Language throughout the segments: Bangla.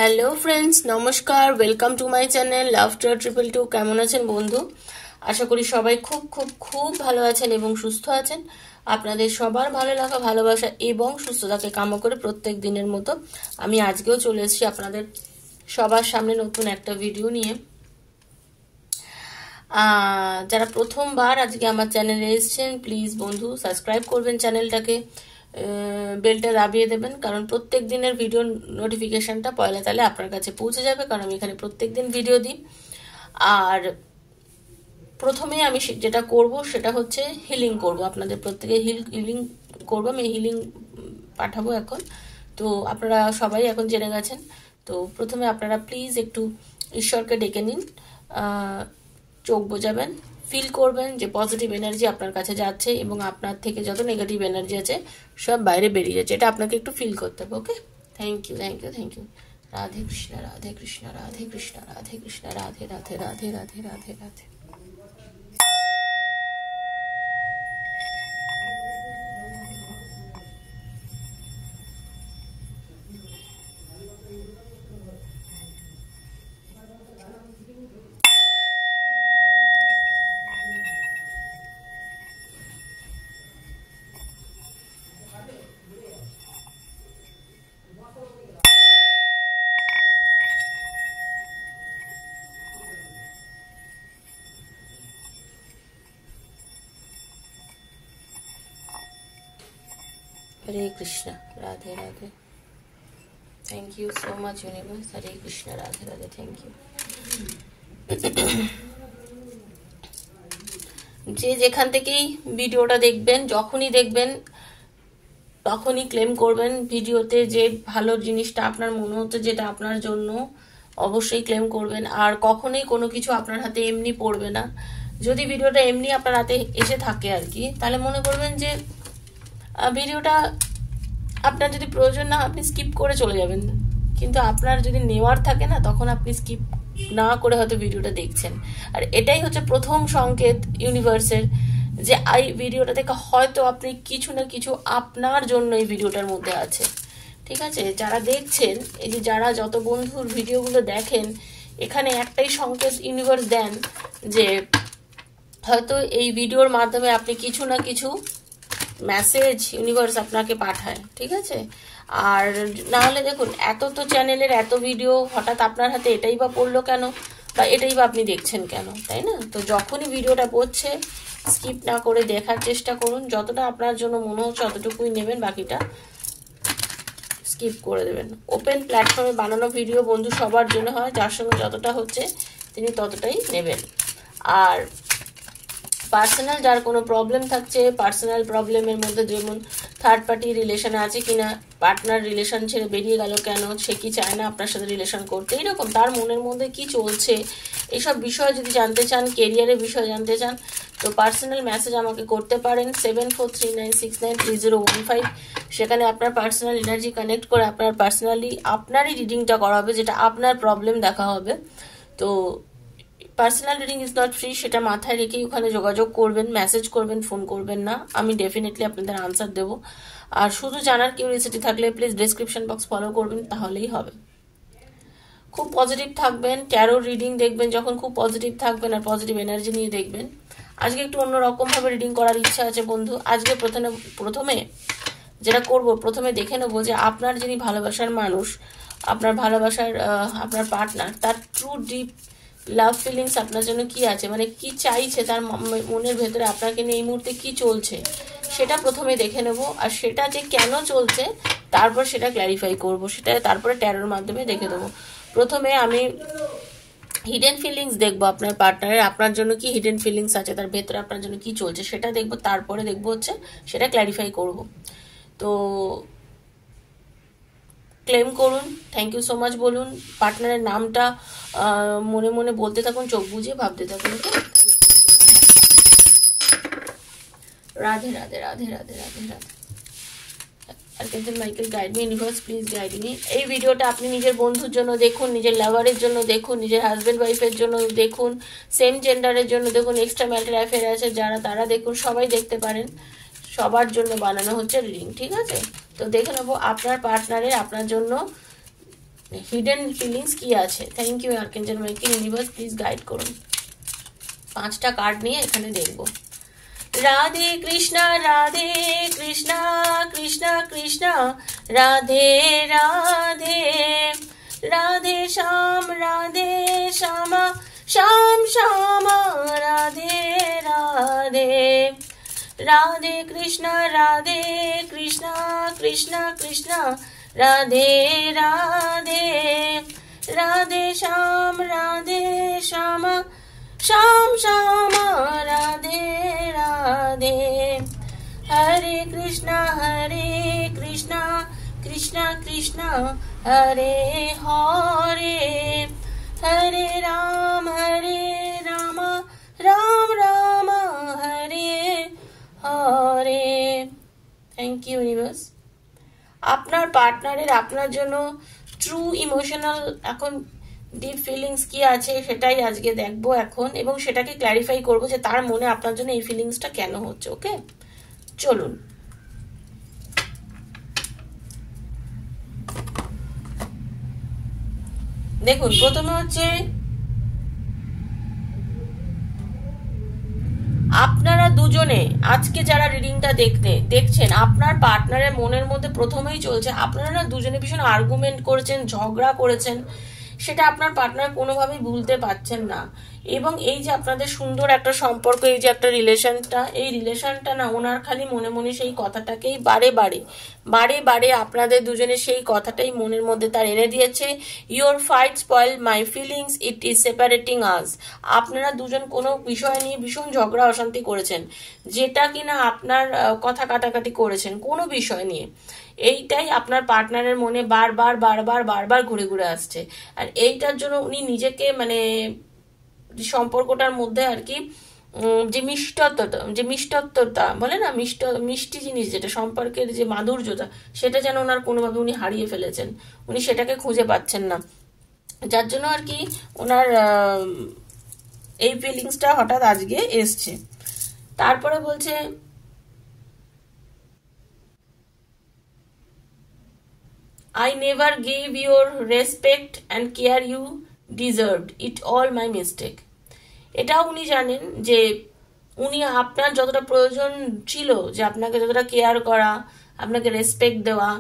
হ্যালো ফ্রেন্ডস, নমস্কার। Welcome to my channel laughter 222। কেমন আছেন বন্ধু? আশা করি সবাই খুব খুব খুব ভালো আছেন এবং সুস্থ আছেন। আপনাদের সবার ভালো লাগা, ভালোবাসা এবং সুস্থতাকে কামনা করে প্রত্যেক দিনের মতো আমি আজকেও চলে এসেছি আপনাদের সবার সামনে নতুন একটা ভিডিও নিয়ে। যারা প্রথমবার আজকে আমার চ্যানেলে এসেছেন, প্লিজ বন্ধু সাবস্ক্রাইব করবেন চ্যানেলটাকে, বেলটা দাবিয়ে দেবেন, কারণ প্রত্যেক দিনের ভিডিও নোটিফিকেশনটা পয়লা তাহলে আপনার কাছে পৌঁছে যাবে, কারণ আমি এখানে প্রত্যেক দিন ভিডিও দিই। আর প্রথমে আমি যেটা করব সেটা হচ্ছে হিলিং করব, আপনাদের প্রত্যেকে হিলিং করবো, আমি হিলিং পাঠাবো এখন। তো আপনারা সবাই এখন জেনে গেছেন। তো প্রথমে আপনারা প্লিজ একটু ঈশ্বরকে ডেকে নিন, চোখ বোঝাবেন, ফিল করবেন যে পজিটিভ এনার্জি আপনার কাছে যাচ্ছে এবং আপনার থেকে যত নেগেটিভ এনার্জি আছে সব বাইরে বেরিয়ে যাচ্ছে। এটা আপনাকে একটু ফিল করতে হবে। Okay, thank you thank you thank you. Radhe Krishna Radhe Krishna Radhe Krishna Radhe Krishna Radhe Radhe Radhe Radhe Radhe Radhe. Hare Krishna Radhe Radhe. Thank you so much universe. Hare Krishna Radhe Radhe. Thank you. যে যেখান থেকেই ভিডিওটা দেখবেন, যখনই দেখবেন তখনই ক্লেম করবেন ভিডিওতে যে ভালো জিনিসটা আপনার মনে হচ্ছে, যেটা আপনার জন্য, অবশ্যই ক্লেম করবেন। আর কখনোই কোনো কিছু আপনার হাতে এমনি পড়বে না। যদি ভিডিওটা এমনি আপনার হাতে এসে থাকে আর কি, তাহলে মনে করবেন যে ভিডিওটা আপনার যদি প্রয়োজন না, আপনি স্কিপ করে চলে যাবেন। কিন্তু আপনার যদি নেওয়ার থাকে না, তখন আপনি স্কিপ না করে হয়তো ভিডিওটা দেখছেন। আর এটাই হচ্ছে প্রথম সংকেত ইউনিভার্সের, যে এই ভিডিওটা দেখে হয়তো আপনি কিছু না কিছু আপনার জন্য এই ভিডিওটার মধ্যে আছে। ঠিক আছে, যারা দেখছেন, এই যে যারা যত বন্ধুর ভিডিওগুলো দেখেন, এখানে একটাই সংকেত ইউনিভার্স দেন যে হয়তো এই ভিডিওর মাধ্যমে আপনি কিছু না কিছু মেসেজ ইউনিভার্স আপনাকে পাঠায়। ঠিক আছে, আর না হলে দেখুন, এত তো চ্যানেলের এত ভিডিও, হঠাৎ আপনার হাতে এটাই বা পড়লো কেন, বা এটাই বা আপনি দেখছেন কেন, তাই না? তো যখনই ভিডিওটা পড়ছে স্কিপ না করে দেখার চেষ্টা করুন। যতটা আপনার জন্য মনে হচ্ছে অতটুকুই নেবেন, বাকিটা স্কিপ করে দেবেন। ওপেন প্ল্যাটফর্মে বানানো ভিডিও বন্ধু সবার জন্য হয়, যার সঙ্গে যতটা হচ্ছে তিনি ততটাই নেবেন। আর পার্সোনাল যার কোনো প্রবলেম থাকছে, পার্সোনাল প্রবলেমের মধ্যে যেমন থার্ড পার্টি রিলেশনে আছে কিনা, পার্টনার রিলেশন ছেড়ে বেরিয়ে গেল কেন, সে কি চায় না আপনার সাথে রিলেশন করতে, এইরকম তার মনের মধ্যে কি চলছে, এইসব বিষয় যদি জানতে চান, কেরিয়ারের বিষয় জানতে চান, তো পার্সোনাল মেসেজ আমাকে করতে পারেন 7439693015। সেখানে আপনার পার্সোনাল এনার্জি কানেক্ট করে আপনার পার্সোনালি আপনারই রিডিংটা করা হবে, যেটা আপনার প্রবলেম দেখা হবে। তো personal reading is not free, সেটা মাথায় রেখেই ওখানে যোগাযোগ করবেন, মেসেজ করবেন, ফোন করবেন না। আমি ডেফিনেটলি আপনাদের আনসার দেবো। আর শুধু জানার কিউরিওসিটি থাকলে প্লিজ ডেসক্রিপশন বক্স ফলো করবেন, তাহলেই হবে। খুব পজিটিভ থাকবেন, ট্যারো রিডিং দেখবেন যখন, খুব পজিটিভ থাকবেন আর পজিটিভ এনার্জি নিয়ে দেখবেন। আজকে একটু অন্যরকম ভাবে রিডিং করার ইচ্ছা আছে বন্ধু। আজকে প্রথমে যেটা করব, প্রথমে দেখে নেবো যে আপনার যিনি ভালোবাসার মানুষ, আপনার ভালোবাসার আপনার পার্টনার, তার ট্রু ডিপ লাভ ফিলিংস আপনার জন্য কি আছে, মানে কি চাইছে তার মনের ভেতরে আপনাকে নিয়ে এই মুহূর্তে কি চলছে, সেটা প্রথমে দেখে নেব। আর সেটা যে কেন চলছে তারপর সেটা ক্ল্যারিফাই করব, সেটা তারপরে ট্যারোর মাধ্যমে দেখে দেবো। প্রথমে আমি হিডেন ফিলিংস দেখবো আপনার পার্টনারের, আপনার জন্য কি হিডেন ফিলিংস আছে, তার ভেতরে আপনার জন্য কি চলছে সেটা দেখবো, তারপরে দেখবো হচ্ছে সেটা ক্ল্যারিফাই করব। তো ক্লেম করুন, থ্যাংক ইউ সো মাচ বলুন, পার্টনারের নামটা মনে মনে বলতে থাকুন, চোখ বুঝিয়ে ভাবতে থাকুন। Radhe Radhe Radhe Radhe Radhe Radhe. Archangel Michael guide me, universe please guide me. এই ভিডিওটা আপনি নিজের বন্ধুর জন্য দেখুন, নিজের লাভারের জন্য দেখুন, নিজের হাজবেন্ড ওয়াইফের জন্য দেখুন, সেম জেন্ডারের জন্য দেখুন, এক্সট্রা ম্যারিটাল অ্যাফেয়ার আছে যারা, তারা দেখুন, সবাই দেখতে পারেন। সবার জন্য বানানো হচ্ছে রিডিং। ঠিক আছে, তো দেখে নেবো আপনার পার্টনারের আপনার জন্য হিডেন ফিলিংস কি আছে। Thank you archangel Michael, universe please guide করুন। 5টা কার্ড নিয়ে এখানে দেখব। Radhe Krishna Krishna Krishna Radhe Radhe, Radhe Shyama Shyam Shyama Radhe Radhe, Radhe Krishna Krishna Krishna Radhe Radhe, Radhe Shyama Shyam Shyama Radhe Radhe, Hare Krishna Krishna Krishna Hare Hare, Hare Ram Ram Ram Hare Hare. Thank you universe. আপনার পার্টনারের আপনার জন্য ট্রু ইমোশনাল এখন ডিপ ফিলিংস কি আছে সেটাই আজকে দেখবো এখন, এবং সেটাকে ক্ল্যারিফাই করবো যে তার মনে আপনার জন্য এই ফিলিংসটা কেন হচ্ছে। ওকে, চলুন। দেখুন, প্রথমে হচ্ছে আপনারা দুজনে আজকে যারা রিডিংটা দেখছেন, আপনার পার্টনারের মনের মধ্যে প্রথমেই চলছে আপনারা দুজনে ভীষণ আর্গুমেন্ট করেছেন, ঝগড়া করেছেন, সেটা আপনার পার্টনার কোনোভাবেই ভুলতে পারছেন না। এবং এই যে আপনাদের সুন্দর একটা সম্পর্ক, এই যে একটা রিলেশনটা না, ওনার খালি মনে মনে সেই কথাটাকেই বারে বারে আপনাদের দুজনে সেই কথাটাই মনের মধ্যে তার এনে দিয়েছে। Your fight spoil my feelings, it is separating us. আপনারা দুজন কোনো বিষয় নিয়ে ভীষণ ঝগড়া অশান্তি করেছেন, যেটা কিনা আপনার কথা কাটাকাটি করেছেন কোনো বিষয় নিয়ে, এইটাই আপনার পার্টনারের মনে বারবার ঘুরে আসছে। আর এইটার জন্য উনি নিজেকে মানে সম্পর্কটার মধ্যে আর কি যে মিষ্টত্বতা বলে না, মিষ্টি জিনিস যেটা সম্পর্কের যে মাধুর্যতা, সেটা যেন ওনার কোনোভাবে উনি হারিয়ে ফেলেছেন, উনি সেটাকে খুঁজে পাচ্ছেন না, যার জন্য আর কি ওনার এই ফিলিংসটা হঠাৎ আজকে এসছে। তারপরে বলছে I never gave your respect and care you deserved, it all my mistake. এটাও উনি জানেন যে উনি আপনার যতটা প্রয়োজন ছিল, যে আপনাকে যতটা কেয়ার করা, আপনাকে রেসপেক্ট দেওয়া,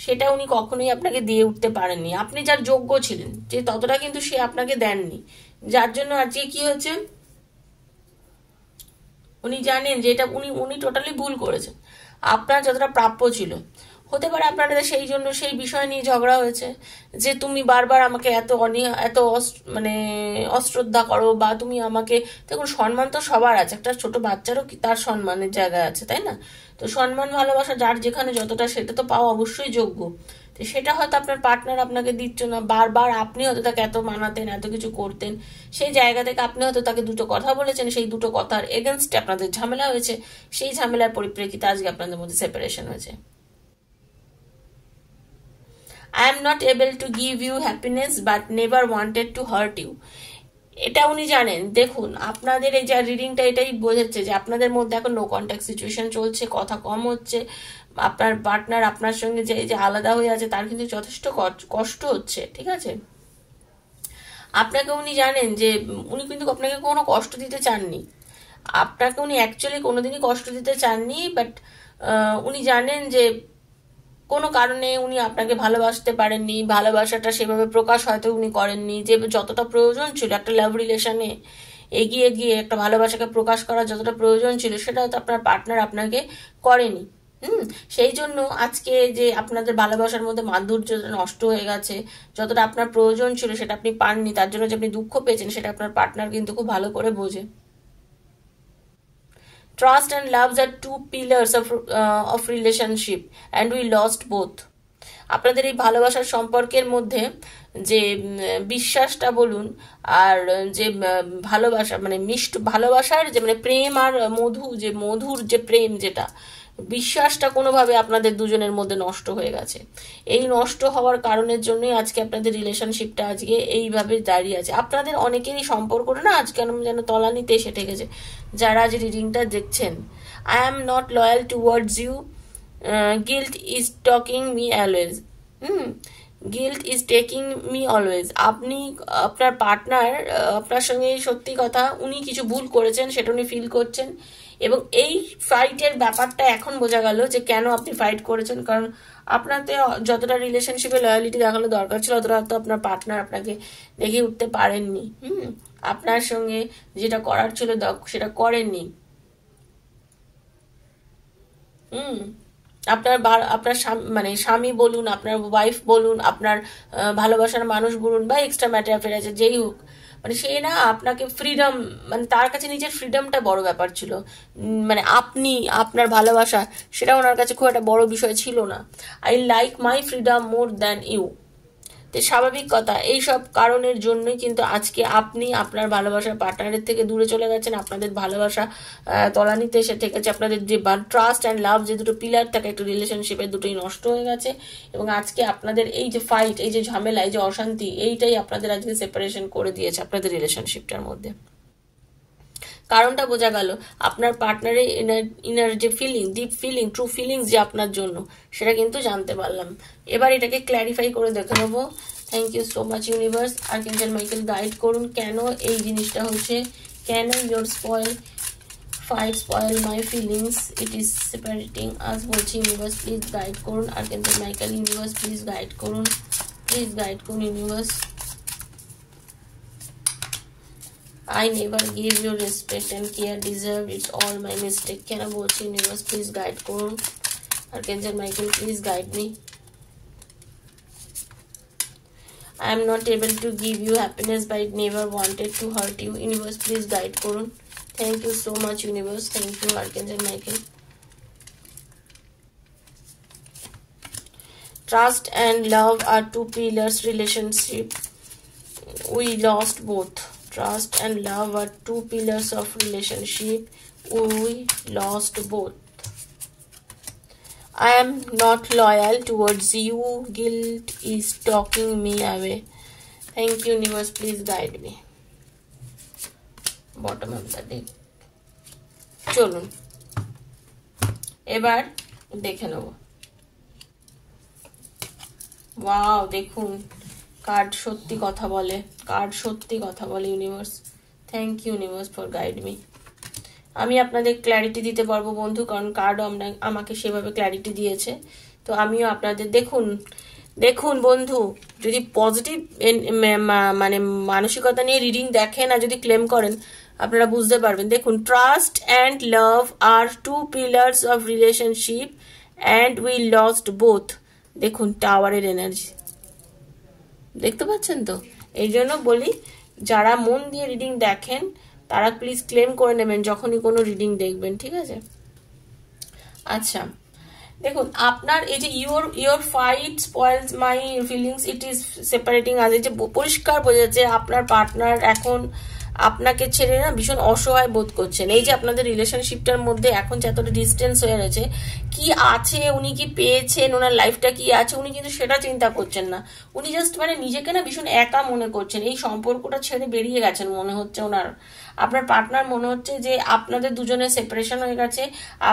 সেটা উনি কখনোই আপনাকে দিয়ে উঠতে পারেননি। আপনি যার যোগ্য ছিলেন যে ততটা কিন্তু সে আপনাকে দেননি, যার জন্য আজকে কি হচ্ছে উনি জানেন যে এটা উনি টোটালি ভুল করেছেন। আপনার যতটা প্রাপ্য ছিল, হতে পারে আপনাদের সেই জন্য সেই বিষয় নিয়ে ঝগড়া হয়েছে যে তুমি বারবার আমাকে এত মানে অশ্রদ্ধা করো, বা তুমি আমাকে, দেখুন সম্মান তো সবার আছে, একটা ছোট বাচ্চারও তার সম্মানের জায়গা আছে, তাই না? তো সম্মান ভালোবাসা যার যেখানে যতটা, সেটা তো পাওয়া অবশ্যই যোগ্য। তো সেটা হয়তো আপনার পার্টনার আপনাকে দিচ্ছ না, বারবার আপনি হয়তো তাকে এত মানাতেন, এত কিছু করতেন, সেই জায়গা থেকে আপনি হয়তো তাকে দুটো কথা বলেছেন, সেই দুটো কথার এগেনস্টে আপনাদের ঝামেলা হয়েছে, সেই ঝামেলার পরিপ্রেক্ষিতে আজকে আপনাদের মধ্যে সেপারেশন হয়েছে। I am not able to give you happiness but never wanted to hurt you. এটা উনি জানেন। দেখুন, আপনাদের এই যে রিডিংটা এটাই বোঝাচ্ছে যে আপনাদের মধ্যে এখন নো কন্ট্যাক্ট সিচুয়েশন চলছে, কথা কম হচ্ছে, আপনার পার্টনার আপনার সঙ্গে যে আলাদা হয়ে আছে তার কিন্তু যথেষ্ট কষ্ট হচ্ছে, ঠিক আছে? আপনাকে উনি জানেন যে উনি কিন্তু আপনাকে কোনো কষ্ট দিতে চাননি, আপনাকে উনি অ্যাকচুয়ালি কোনোদিনই কষ্ট দিতে চাননি, বাট উনি জানেন যে কোনো কারণে উনি আপনাকে ভালোবাসতে পারেননি, ভালোবাসাটা সেভাবে প্রকাশ হয়তো উনি করেননি, যে যতটা প্রয়োজন ছিল একটা লাভ রিলেশনে এগিয়ে গিয়ে একটা ভালোবাসাকে প্রকাশ করার যতটা প্রয়োজন ছিল, সেটা হয়তো আপনার পার্টনার আপনাকে করেনি। সেই জন্য আজকে যে আপনাদের ভালোবাসার মধ্যে মাধুর্য নষ্ট হয়ে গেছে, যতটা আপনার প্রয়োজন ছিল সেটা আপনি পাননি, তার জন্য যে আপনি দুঃখ পেয়েছেন সেটা আপনার পার্টনার কিন্তু খুব ভালো করে বোঝে। Trust and love are two pillars of relationship and we lost both. আপনাদের এই ভালোবাসার সম্পর্কের মধ্যে যে বিশ্বাসটা বলুন, আর যে ভালোবাসা মানে ভালোবাসার যে মানে প্রেম আর মধুর যে প্রেম, যেটা বিশ্বাসটা কোনোভাবে আপনাদের দুজনের মধ্যে নষ্ট হয়ে গেছে। এই নষ্ট হওয়ার কারণের জন্যই আজকে আপনাদের রিলেশনশিপটা আজকে এইভাবে দাঁড়িয়ে আছে। আপনাদের অনেকেরই সম্পর্কটা না আজকে যেন তলানিতে এসে ঠেকেছে। যারা আজ রিডিংটা দেখছেন, I am not loyal towards you, guilt is talking me always. Guilt is taking me always. আপনি আপনার পার্টনার আপনার সঙ্গে সত্যি কথা উনি কিছু ভুল করেছেন, সেটা উনি ফিল করছেন, এবং এই ফাইটের ব্যাপারটা এখন বোঝা গেল যে কেন আপনি ফাইট করেছেন। কারণ আপনাতে যতটা রিলেশনশিপে লয়ালিটি দেখানো দরকার ছিল অতটা তো আপনার পার্টনার আপনাকে দেখে উঠতে পারেননি। আপনার সঙ্গে যেটা করার ছিল সেটা করেননি। আপনার আপনার মানে স্বামী বলুন, আপনার ওয়াইফ বলুন, আপনার ভালোবাসার মানুষ বলুন, বা এক্সট্রা ম্যাটার অ্যাফেয়ার আছে যেই হোক, মানে সে না আপনাকে ফ্রিডম, মানে তার কাছে নিজের ফ্রিডমটা বড় ব্যাপার ছিল। মানে আপনি আপনার ভালোবাসা সেটা ওনার কাছে খুব একটা বড় বিষয় ছিল না। I like my freedom more than you. তো স্বাভাবিক কথা, এইসব কারণের জন্যই কিন্তু আজকে আপনি আপনার ভালোবাসার পার্টনারের থেকে দূরে চলে গেছেন। আপনাদের ভালোবাসা তলানিতে এসে ঠেকেছে। আপনাদের যে ট্রাস্ট অ্যান্ড লাভ, যে দুটো পিলার থাকে একটা রিলেশনশিপের, দুটোই নষ্ট হয়ে গেছে। এবং আজকে আপনাদের এই যে ফাইট, এই যে ঝামেলা, এই যে অশান্তি, এইটাই আপনাদের আজকে সেপারেশন করে দিয়েছে আপনাদের রিলেশনশিপটার মধ্যে। কারণটা বোঝা গেল, আপনার পার্টনারের ইনার যে feeling, deep feeling, true feelings যে আপনার জন্য, সেটা কিন্তু জানতে পারলাম। এবার এটাকে ক্ল্যারিফাই করে দেখে নেবো। Thank you so much universe. Archangel Michael guide করুন কেন এই জিনিসটা হচ্ছে, কেন your fight spoil my feelings, it is separating us বলছি। ইউনিভার্স প্লিজ গাইড করুন। Archangel Michael, universe please guide করুন, প্লিজ গাইড করুন universe. I never gave you respect and care deserved. It's all my mistake. Can I watch universe? Please guide করুন। Archangel Michael, please guide me. I am not able to give you happiness, but never wanted to hurt you. Universe, please guide করুন। Thank you so much, universe. Thank you, Archangel Michael. Trust and love are two pillars relationship. We lost both. Trust and love are two pillars of relationship. We lost both. I am not loyal towards you. Guilt is talking me away. Thank you, universe. Please guide me. Bottom of the deck. চলুন এবার দেখে নেব। ওয়াও, দেখুন কার্ড সত্যি কথা বলে, কার্ড সত্যি কথা বলে universe. Thank you universe for guide me. আমি আপনাদের ক্ল্যারিটি দিতে পারবো বন্ধু, কারণ কার্ডও আমাকে সেভাবে ক্ল্যারিটি দিয়েছে। তো আমিও আপনাদের দেখুন দেখুন বন্ধু, যদি পজিটিভ মানে মানসিকতা নিয়ে রিডিং দেখেন আর যদি ক্লেম করেন আপনারা বুঝতে পারবেন। দেখুন, trust and love are two pillars of relationship and we lost both. দেখুন টাওয়ারের এনার্জি দেখতে পাচ্ছেন তো? এই জন্য বলি, যারা মন দিয়ে রিডিং দেখেন তারা প্লিজ ক্লেম করে নেবেন যখনই কোনো রিডিং দেখবেন, ঠিক আছে? আচ্ছা দেখুন, আপনার এই যে your fight spoils my feelings, it is separating আজ, এই যে পরিষ্কার বোঝা যাচ্ছে আপনার পার্টনার এখন আপনাকে ছেড়ে না ভীষণ অসহায় বোধ করছেন। এই যে আপনাদের রিলেশনশিপটার মধ্যে এখন যে এতটা ডিস্টেন্স হয়ে গেছে, কি আছে, উনি কি পেয়েছেন, ওনার লাইফটা কি আছে, উনি কিন্তু সেটা চিন্তা করছেন না। উনি জাস্ট মানে নিজেকে না ভীষণ একা মনে করছেন। এই সম্পর্কটা ছেড়ে বেরিয়ে গেছেন মনে হচ্ছে ওনার। আপনার পার্টনার মনে হচ্ছে যে আপনাদের দুজনের সেপারেশন হয়ে গেছে,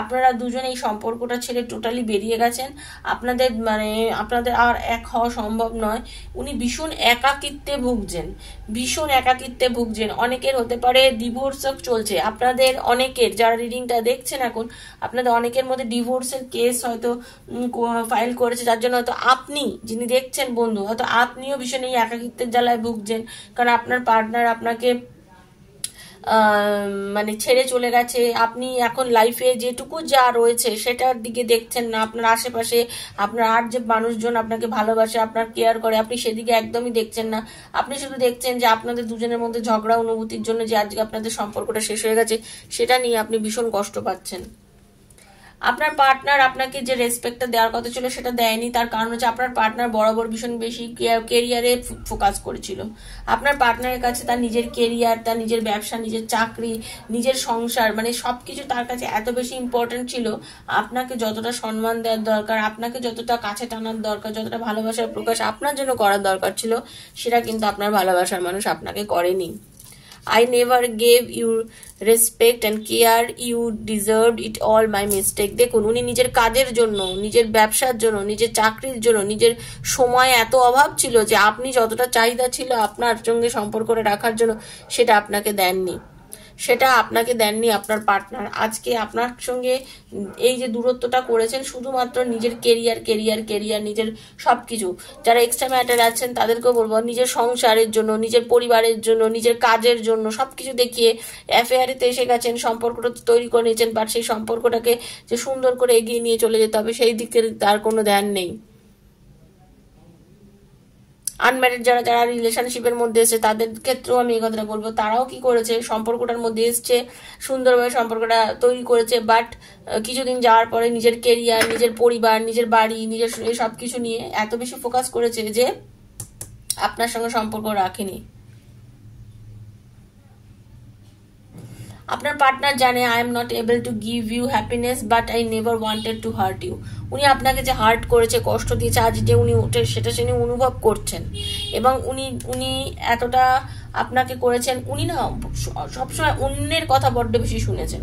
আপনারা দুজনে এই সম্পর্কটা ছেড়ে টোটালি বেরিয়ে গেছেন, আপনাদের আর এক হওয়া সম্ভব নয়। উনি ভীষণ একাকিত্বে ভুগছেন, ভীষণ একাকিত্বে ভুগছেন। অনেকের হতে পারে ডিভোর্স চলছে, আপনাদের অনেকের যারা রিডিংটা দেখছেন এখন, আপনাদের অনেকের মধ্যে ডিভোর্সের কেস হয়তো ফাইল করেছে, যার জন্য হয়তো আপনি যিনি দেখছেন বন্ধু, হয়তো আপনিও ভীষণ এই একাকিত্বের জ্বালায় ভুগছেন। কারণ আপনার পার্টনার আপনাকে মানে ছেড়ে চলে গেছে, আপনি এখন লাইফে যেটুকু যা রয়েছে সেটার দিকে দেখছেন না। আপনার আশেপাশে আপনার আর যে মানুষজন আপনাকে ভালোবাসে, আপনার কেয়ার করে, আপনি সেদিকে একদমই দেখছেন না। আপনি শুধু দেখছেন যে আপনাদের দুজনের মধ্যে ঝগড়া অনুভূতির জন্য যে আজকে আপনাদের সম্পর্কটা শেষ হয়ে গেছে, সেটা নিয়ে আপনি ভীষণ কষ্ট পাচ্ছেন। আপনার পার্টনার আপনাকে যে রেসপেক্টটা দেওয়ার কথা ছিল সেটা দেয়নি। তার কারণ হচ্ছে আপনার পার্টনার বরাবর ভীষণ বেশি কেরিয়ারে ফোকাস করেছিল। আপনার পার্টনারের কাছে তার নিজের কেরিয়ার, তার নিজের ব্যবসা, নিজের চাকরি, নিজের সংসার, মানে সবকিছু তার কাছে এত বেশি ইম্পর্টেন্ট ছিল। আপনাকে যতটা সম্মান দেওয়ার দরকার, আপনাকে যতটা কাছে টানার দরকার, যতটা ভালোবাসার প্রকাশ আপনার জন্য করার দরকার ছিল, সেটা কিন্তু আপনার ভালোবাসার মানুষ আপনাকে করেনি। I never gave you respect and care you deserved it all my mistake. দেখুন উনি নিজের কাজের জন্য, নিজের ব্যবসার জন্য, নিজের চাকরির জন্য, নিজের সময় এত অভাব ছিল যে আপনি যতটা চাহিদা ছিল আপনার সঙ্গে সম্পর্কটা রাখার জন্য সেটা আপনাকে দেননি, সেটা আপনাকে দেননি আপনার পার্টনার। আজকে আপনার সঙ্গে এই যে দূরত্বটা করেছেন শুধুমাত্র নিজের কেরিয়ার, নিজের সবকিছু। যারা এক্সট্রা ম্যাটার আছেন তাদেরকেও বলবো নিজের সংসারের জন্য, নিজের পরিবারের জন্য, নিজের কাজের জন্য সবকিছু দেখিয়ে অ্যাফেয়ারেতে এসে গেছেন, সম্পর্কটা তৈরি করে নিয়েছেন, বাট সেই সম্পর্কটাকে যে সুন্দর করে এগিয়ে নিয়ে চলে যেতে হবে সেই দিকে তার কোনো ধ্যান নেই। আনম্যারিড যারা যারা রিলেশনশিপের মধ্যে এসে তাদের ক্ষেত্রেও আমি এই কথাটা বলবো, তারাও কি করেছে, সম্পর্কটার মধ্যে এসছে, সুন্দরভাবে সম্পর্কটা তৈরি করেছে, বাট কিছুদিন যাওয়ার পরে নিজের কেরিয়ার, নিজের পরিবার, নিজের বাড়ি, নিজের সব কিছু নিয়ে এত বেশি ফোকাস করেছে যে আপনার সঙ্গে সম্পর্ক রাখেনি। আপনার পার্টনার জানে I am not able to give you happiness but I never wanted to hurt you. উনি আপনাকে যে হার্ট করেছে, কষ্ট দিয়েছে, আজ যে উনি সেটা তিনি অনুভব করছেন এবং উনি এতটা আপনাকে করেছেন। উনি না সবসময় অন্যের কথা বড্ড বেশি শুনেছেন,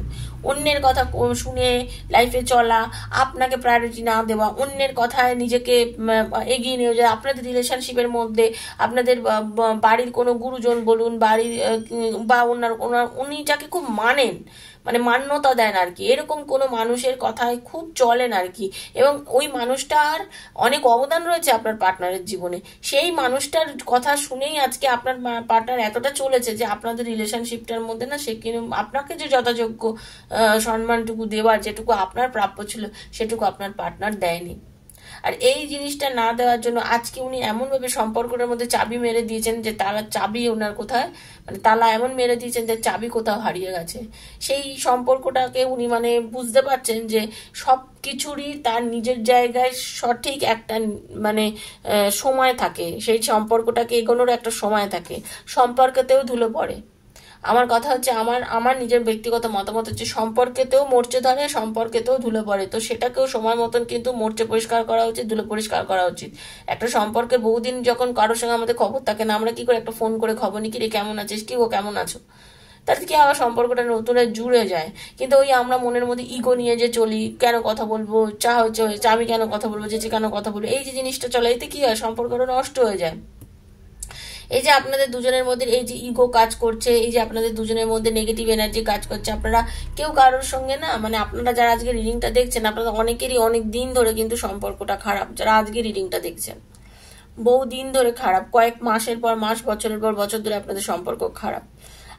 অন্যের কথা শুনে লাইফে চলা, আপনাকে প্রায়োরিটি না দেওয়া, অন্যের কথায় নিজেকে এগিয়ে নিয়ে যায়। আপনাদের রিলেশনশিপের মধ্যে আপনাদের বাড়ির কোনো গুরুজন বলুন, বাড়ির বা উনি যাকে খুব মানেন, মানে মান্যতা দেন আর কি, এরকম কোনো মানুষের কথায় খুব চলেন আর কি, এবং ওই মানুষটার অনেক অবদান রয়েছে আপনার পার্টনারের জীবনে। সেই মানুষটার কথা শুনেই আজকে আপনার পার্টনার এতটা চলেছে যে আপনাদের রিলেশনশিপটার মধ্যে না সে কিন্তু আপনাকে যে যথাযোগ্য সম্মানটুকু দেওয়ার, যেটুকু আপনার প্রাপ্য ছিল সেটুকু আপনার পার্টনার দেয়নি। আর এই জিনিসটা না দেওয়ার জন্য আজকে উনি এমনভাবে সম্পর্কটার মধ্যে চাবি মেরে দিয়েছেন যে তালা চাবি ওনার কোথায়, মানে তালা এমন মেরে দিয়েছেন যে চাবি কোথাও হারিয়ে গেছে। সেই সম্পর্কটাকে উনি মানে বুঝতে পারছেন যে সব কিছুরই তার নিজের জায়গায় সঠিক একটা মানে সময় থাকে, সেই সম্পর্কটাকে এগোনোর একটা সময় থাকে, সম্পর্কেতেও ধুলো পড়ে। আমার কথা হচ্ছে আমার নিজের ব্যক্তিগত মতামত হচ্ছে সম্পর্কেতেও মরচে ধরে, সম্পর্কেতেও ধুলো পড়ে, তো সেটাকেও সময় মতন কিন্তু মরচে পরিষ্কার করা উচিত, ধুলো পরিষ্কার করা উচিত। একটা সম্পর্কের বহুদিন যখন কারোর সঙ্গে আমাদের খবর থাকে না, আমরা কি করে একটা ফোন করে খবর নিই, কি রে কেমন আছিস, কি ও কেমন আছো, তাতে কি আবার সম্পর্কটা নতুন জুড়ে যায়। কিন্তু ওই আমরা মনের মধ্যে ইগো নিয়ে যে চলি, কেন কথা বলবো, চা হচ্ছে আমি কেন কথা বলবো, যে কেন কথা বলবো, এই যে জিনিসটা চলে, এতে কি হয় সম্পর্কটা নষ্ট হয়ে যায়। এই যে আপনাদের দুজনের মধ্যে এই যে ইগো কাজ করছে, এই যে আপনাদের দুজনের মধ্যে নেগেটিভ এনার্জি কাজ করছে, আপনারা কেউ কারোর সঙ্গে না, মানে আপনারা যারা আজকে রিডিংটা দেখছেন আপনারা অনেকেরই অনেক দিন ধরে কিন্তু সম্পর্কটা খারাপ। যারা আজকে রিডিংটা দেখছেন বহু দিন ধরে খারাপ, কয়েক মাসের পর মাস, বছরের পর বছর ধরে আপনাদের সম্পর্ক খারাপ।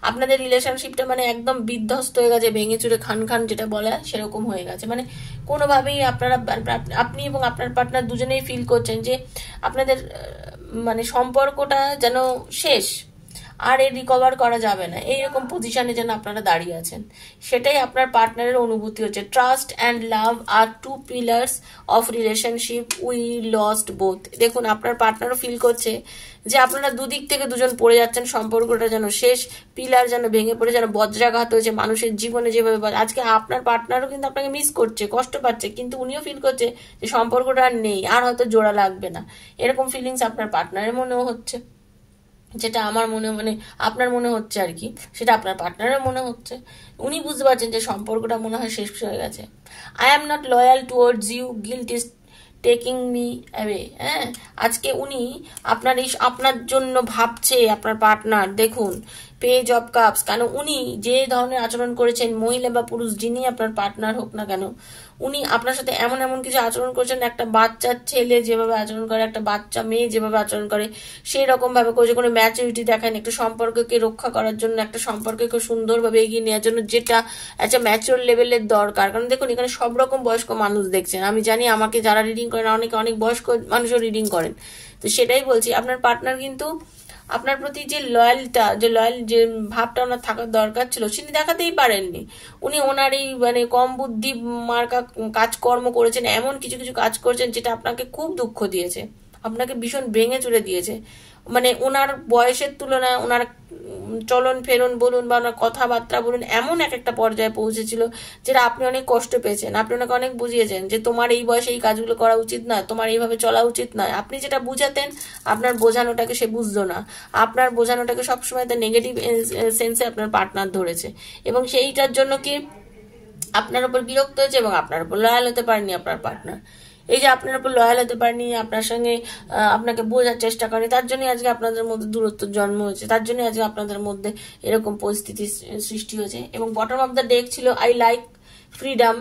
আপনাদের রিলেশনশিপটা মানে একদম বিধ্বস্ত হয়ে গেছে, ভেঙে চুরে খান খান যেটা বলে সেরকম হয়ে গেছে। মানে কোনোভাবেই আপনি এবং আপনার পার্টনার দুজনেই ফিল করছেন যে আপনাদের মানে সম্পর্কটা যেন শেষ, আর এর রিকভার করা যাবে না, এইরকম পজিশনে যেন আপনারা দাঁড়িয়ে আছেন। সেটাই আপনার পার্টনারের অনুভূতি হচ্ছে। Trust and love are two pillars of relationship, we lost both. দেখুন আপনার পার্টনারও ফিল করছে যে আপনারা দুদিক থেকে দুজন পড়ে যাচ্ছেন, সম্পর্কটা যেন শেষ, পিলার যেন ভেঙে পড়ে, যেন বজ্রাঘাত হয়েছে মানুষের জীবনে যেভাবে। আজকে আপনার পার্টনারও কিন্তু আপনাকে মিস করছে, কষ্ট পাচ্ছে, কিন্তু উনিও ফিল করছে যে সম্পর্কটা আর নেই, আর হয়তো জোড়া লাগবে না, এরকম ফিলিংস আপনার পার্টনারের মনেও হচ্ছে। যেটা আমার মানে আপনার মনে হচ্ছে আর কি, সেটা আপনার পার্টনারের মনে হচ্ছে। উনি বুঝতে পারছেন যে সম্পর্কটা মনে হয় শেষ হয়ে গেছে। I am not loyal towards you, guilt is taking me away. হ্যাঁ, আজকে উনি আপনার জন্য ভাবছে আপনার পার্টনার। দেখুন পেজ অফ কাপস, কেন উনি যে ধরনের আচরণ করেছেন, মহিলা বা পুরুষ যিনি আপনার পার্টনার হোক না কেন, উনি আপনার সাথে এমন কিছু আচরণ করেছেন, একটা বাচ্চা ছেলে যেভাবে আচরণ করে, একটা বাচ্চা মেয়ে যেভাবে আচরণ করে সেই রকম ভাবে করেছে। কোনো ম্যাচুরিটি দেখেন একটা সম্পর্ককে রক্ষা করার জন্য, একটা সম্পর্কে খুব সুন্দরভাবে এগিয়ে নেওয়ার জন্য, যেটা একটা ম্যাচিওর লেভেলের দরকার। কারণ দেখুন এখানে সব রকম বয়স্ক মানুষ দেখছেন, আমি জানি আমাকে যারা রিডিং করেন অনেকে অনেক বয়স্ক মানুষও রিডিং করেন, তো সেটাই বলছি আপনার পার্টনার কিন্তু আপনার প্রতি যে লয়াল যে ভাবটা ওনার থাকার দরকার ছিল সেটি দেখাতেই পারেননি। উনি ওনার এই মানে কম বুদ্ধি মার্কা কাজকর্ম করেছেন, এমন কিছু কাজ করেছেন যেটা আপনাকে খুব দুঃখ দিয়েছে, আপনাকে ভীষণ ভেঙে চুরে দিয়েছে। মানে ওনার বয়সের তুলনায় ওনার চলন ফেরন বলুন বা ওনার কথাবার্তা বলুন এমন একটা পর্যায়ে পৌঁছেছিল যেটা আপনি অনেক কষ্ট পেয়েছেন। আপনি ওনাকে অনেক বুঝিয়েছেন যে তোমার এই বয়সে এই কাজগুলো করা উচিত নয়, তোমার এইভাবে চলা উচিত নয়। আপনি যেটা বুঝাতেন আপনার বোঝানোটাকে সে বুঝতো না, আপনার বোঝানোটাকে সবসময় তার নেগেটিভ সেন্সে আপনার পার্টনার ধরেছে এবং সেইটার জন্য কি আপনার উপর বিরক্ত হয়েছে এবং আপনার উপর লয়াল হতে পারেনি আপনার পার্টনার। এই যে আপনার উপর লয়াল হতে পারেনি, আপনার সঙ্গে আপনাকে বোঝার চেষ্টা করেনি, তার জন্য আজকে আপনাদের মধ্যে দূরত্ব জন্ম হয়েছে, তার জন্য আজকে আপনাদের মধ্যে এরকম পরিস্থিতি সৃষ্টি হয়েছে। এবং বটম অফ দ্য ডেক ছিল I like freedom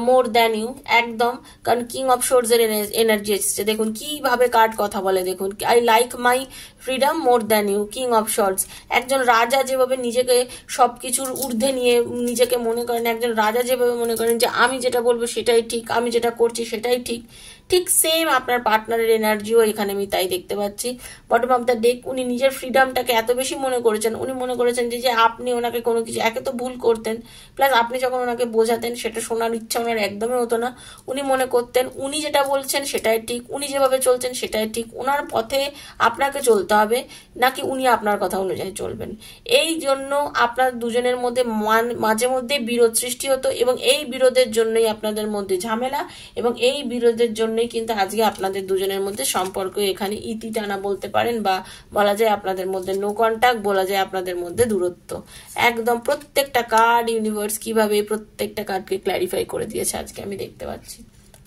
more than you, একদম, কারণ কিং অফ শোর্স এর এনার্জি এসেছে। দেখুন কিভাবে কার্ড কথা বলে, দেখুন I like my freedom more than you, king of swords. একজন রাজা যেভাবে নিজেকে সবকিছুর ঊর্ধ্বে নিয়ে নিজেকে মনে করেন, একজন রাজা যেভাবে মনে করেন যে আমি যেটা বলবো সেটাই ঠিক, আমি যেটা করছি সেটাই ঠিক, ঠিক সেম আপনার পার্টনারের এনার্জিও এখানে আমি তাই দেখতে পাচ্ছি। বটম অফ দ্য ডেক উনি নিজের ফ্রিডমটাকে এত বেশি মনে করেছেন, উনি মনে করেছেন যে আপনি ওনাকে কোনো কিছু একে তো ভুল করতেন, প্লাস আপনি যখন ওনাকে বোঝাতেন সেটা শোনার ইচ্ছা ওনার একদমই হতো না। উনি মনে করতেন উনি যেটা বলছেন সেটাই ঠিক, উনি যেভাবে চলছেন সেটাই ঠিক, ওনার পথে আপনাকে চলতে হবে, নাকি উনি আপনার কথা অনুযায়ী চলবেন। এই জন্য আপনার দুজনের মধ্যে মাঝে মধ্যে বিরোধ সৃষ্টি হতো এবং এই বিরোধের জন্যই আপনাদের মধ্যে ঝামেলা এবং এই বিরোধের জন্যই কিন্তু আজকে আপনাদের দুজনের মধ্যে সম্পর্ক এখানে ইতি টানা বলতে পারেন, বা বলা যায় আপনাদের মধ্যে নো কন্টাক্ট, বলা যায় আপনাদের মধ্যে দূরত্ব। একদম প্রত্যেকটা কার্ড ইউনিভার্স কিভাবে প্রত্যেকটা কার্ডকে ক্ল্যারিফাই করে দিয়েছে আজকে আমি দেখতে পাচ্ছি।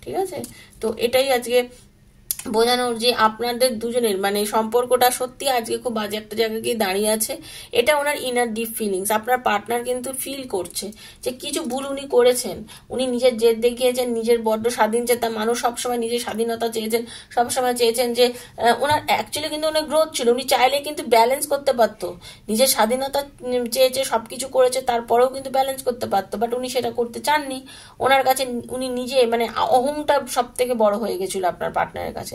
ঠিক আছে, তো এটাই আজকে বোঝানোর যে আপনাদের দুজনের মানে সম্পর্কটা সত্যি আজকে খুব বাজে একটা জায়গায় গিয়ে দাঁড়িয়ে আছে। এটা ওনার ইনার ডিপ ফিলিংস, আপনার পার্টনার কিন্তু ফিল করছে যে কিছু ভুল উনি করেছেন, উনি নিজের জেদ দেখিয়েছেন, নিজের বড্ড স্বাধীন চেতা মানুষ, সবসময় নিজের স্বাধীনতা চেয়েছেন, সবসময় চেয়েছেন যে ওনার অ্যাকচুয়ালি কিন্তু ওনার গ্রোথ ছিল, উনি চাইলে কিন্তু ব্যালেন্স করতে পারতো, নিজের স্বাধীনতা চেয়েছে, সবকিছু করেছে, তারপরেও কিন্তু ব্যালেন্স করতে পারতো, বাট উনি সেটা করতে চাননি। ওনার কাছে উনি নিজে মানে অহংটা সব থেকে বড় হয়ে গেছিল আপনার পার্টনারের কাছে,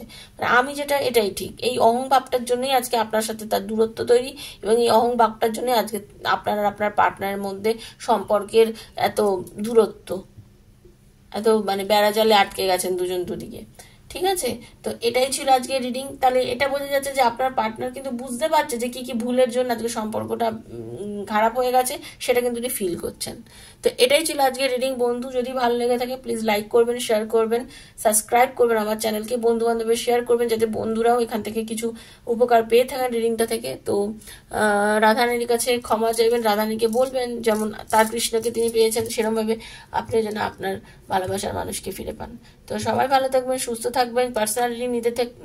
আমি যেটা এটাই ঠিক। এই অহংভাবটার জন্যই আজকে আপনার সাথে তার দূরত্ব তৈরি এবং এই অহংভাবটার জন্য আজকে আপনার আর আপনার পার্টনারের মধ্যে সম্পর্কের এত দূরত্ব, এত মানে বেড়া জালে আটকে গেছেন দুজন দুদিকে। ঠিক আছে, তো এটাই ছিল আজকে রিডিং। তাহলে এটা বোঝা যাচ্ছে যে আপনার পার্টনার কিন্তু বুঝতে পারছে যে কি কি ভুলের জন্য আজকে সম্পর্কটা খারাপ হয়ে গেছে, সেটা কিন্তু উনি ফিল করছেন। তো এটাই ছিল আজকে রিডিং। বন্ধু যদি ভালো লেগে থাকে প্লিজ লাইক করবেন, শেয়ার করবেন, সাবস্ক্রাইব করবেন আমার চ্যানেলকে, বন্ধু বান্ধবের শেয়ার করবেন যাতে বন্ধুরাও এখান থেকে কিছু উপকার পেয়ে থাকেন রিডিংটা থেকে। তো রাধারানীর কাছে ক্ষমা চাইবেন, রাধারানীকে বলবেন যেমন তার কৃষ্ণকে তিনি পেয়েছেন সেরকমভাবে আপনি যেন আপনার ভালোবাসার মানুষকে ফিরে পান। তো সবাই ভালো থাকবেন, সুস্থ থাকবেন। পার্সোনাল রিডিং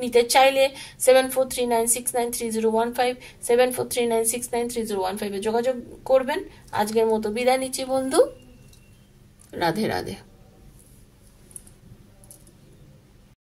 নিতে চাইলে 7439693015 7439693015 যোগাযোগ করবেন। আজকের মতো বিদায় নিচ্ছি বন্ধু, রাধে রাধে।